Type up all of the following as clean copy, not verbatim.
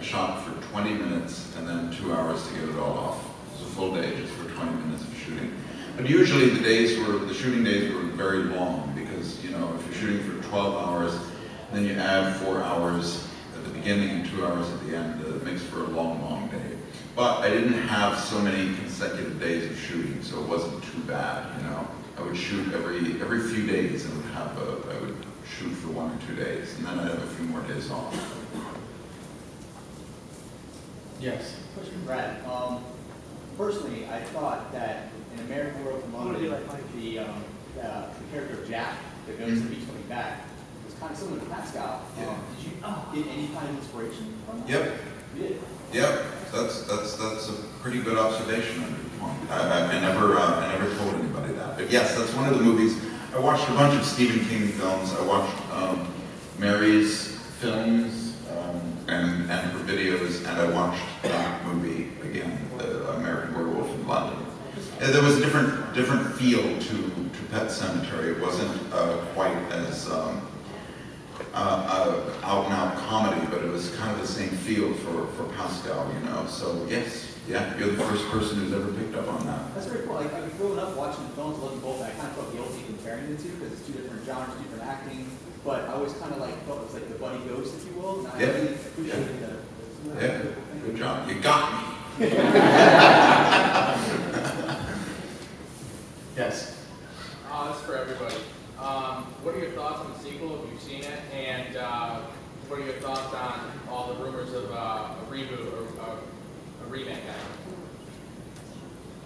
shot for 20 minutes and then 2 hours to get it all off. It was a full day just for 20 minutes of shooting. But usually the shooting days were very long because, you know, if you're shooting for 12 hours, then you add 4 hours at the beginning and 2 hours at the end. It makes for a long, long day. But I didn't have so many consecutive days of shooting, so it wasn't too bad, you know. I would shoot every few days and I would shoot for 1 or 2 days, and then I'd have a few more days off. Yes. Question, Brad. Personally, I thought that in American Werewolf in London, the character of Jack that goes to the beach coming back was kind of similar to Pascal. Yeah. Did you get any kind of inspiration from that? Yep. You did. Yep. That's a pretty good observation on your point. I never told anybody that, but yes, that's one of the movies. I watched a bunch of Stephen King films. I watched Mary's films and her videos, and I watched that movie again, the American Werewolf in London. And there was a different feel to Pet Semetary. It wasn't quite as out-and-out comedy, but it was kind of the same feel for Pascal, you know. So yes, yeah, you're the first person who's ever picked up on that. That's very cool. Like, I was growing up watching the films, loving both, and I kind of felt guilty comparing the two because it's two different genres, different acting. But I always kind of like felt it was like the buddy ghost, if you will. And I really appreciated that. Yeah, good job. You got me. Yes. This is for everybody. What are your thoughts on the sequel, if you've seen it? And what are your thoughts on all the rumors of a reboot or a remake?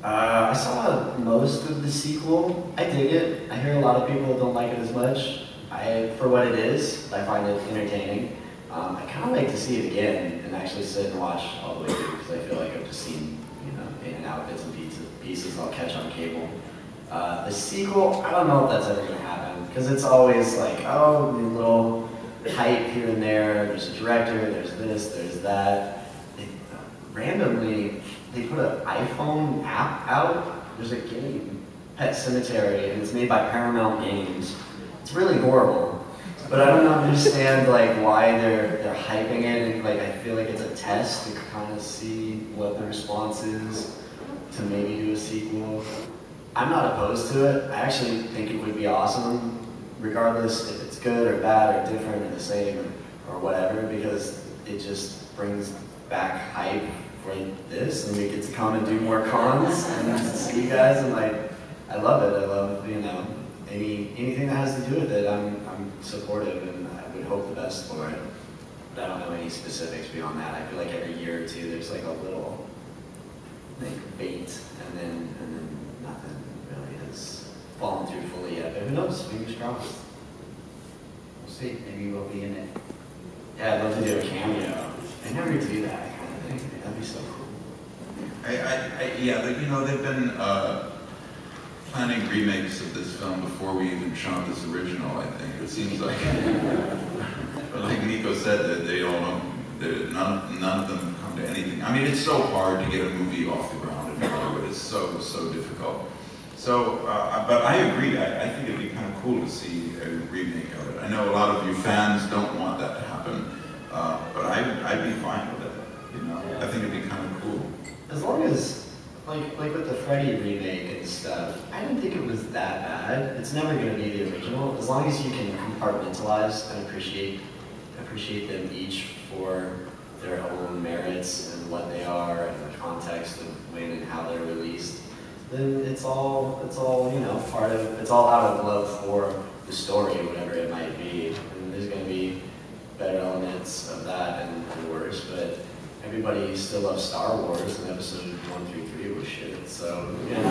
I saw most of the sequel. I dig it. I hear a lot of people don't like it as much. For what it is, I find it entertaining. I kind of like to see it again and actually sit and watch all the way through because I feel like I've just seen, you know, in and out bits and pieces I'll catch on cable. The sequel, I don't know if that's ever going to happen because it's always like, oh, a little hype here and there. There's a director, there's this, there's that. Randomly, they put an iPhone app out. There's a game, Pet Semetary, and it's made by Paramount Games. It's really horrible, but I don't understand like why they're hyping it. And like I feel like it's a test to kind of see what the response is to maybe do a sequel. I'm not opposed to it. I actually think it would be awesome, regardless if it's good or bad or different or the same or whatever, because it just brings back hype for this, and we get to come and do more cons and see you guys. And like, I love it. I love, you know, anything that has to do with it. I'm supportive, and I would hope the best for it. But I don't know any specifics beyond that. I feel like every year or two there's like a little like bait, and then nothing really has fallen through fully yet. But who knows? Fingers crossed. We'll see. Maybe we'll be in it. Yeah, I'd love to do a cameo. I never do that kind of thing. That'd be so cool. Yeah, you know, they've been planning remakes of this film before we even shot this original, I think. It seems like, like Miko said, that they all don't, none of them come to anything. I mean, it's so hard to get a movie off the ground in Hollywood. It's so difficult. So, but I agree. I think it'd be kind of cool to see a remake of it. I know a lot of you fans don't want that to happen, but I'd be fine with it. You know, I think it'd be kind of cool. As long as, like with the Freddy remake and stuff, I didn't think it was that bad. It's never going to be the original. As long as you can compartmentalize and appreciate them each for their own merits and what they are and the context of when and how they're released, then it's all you know, it's all out of love for the story, whatever it might be. And there's going to be better elements of that and worse, but everybody still loves Star Wars, and episode 1 through 3 was shit. So, you know,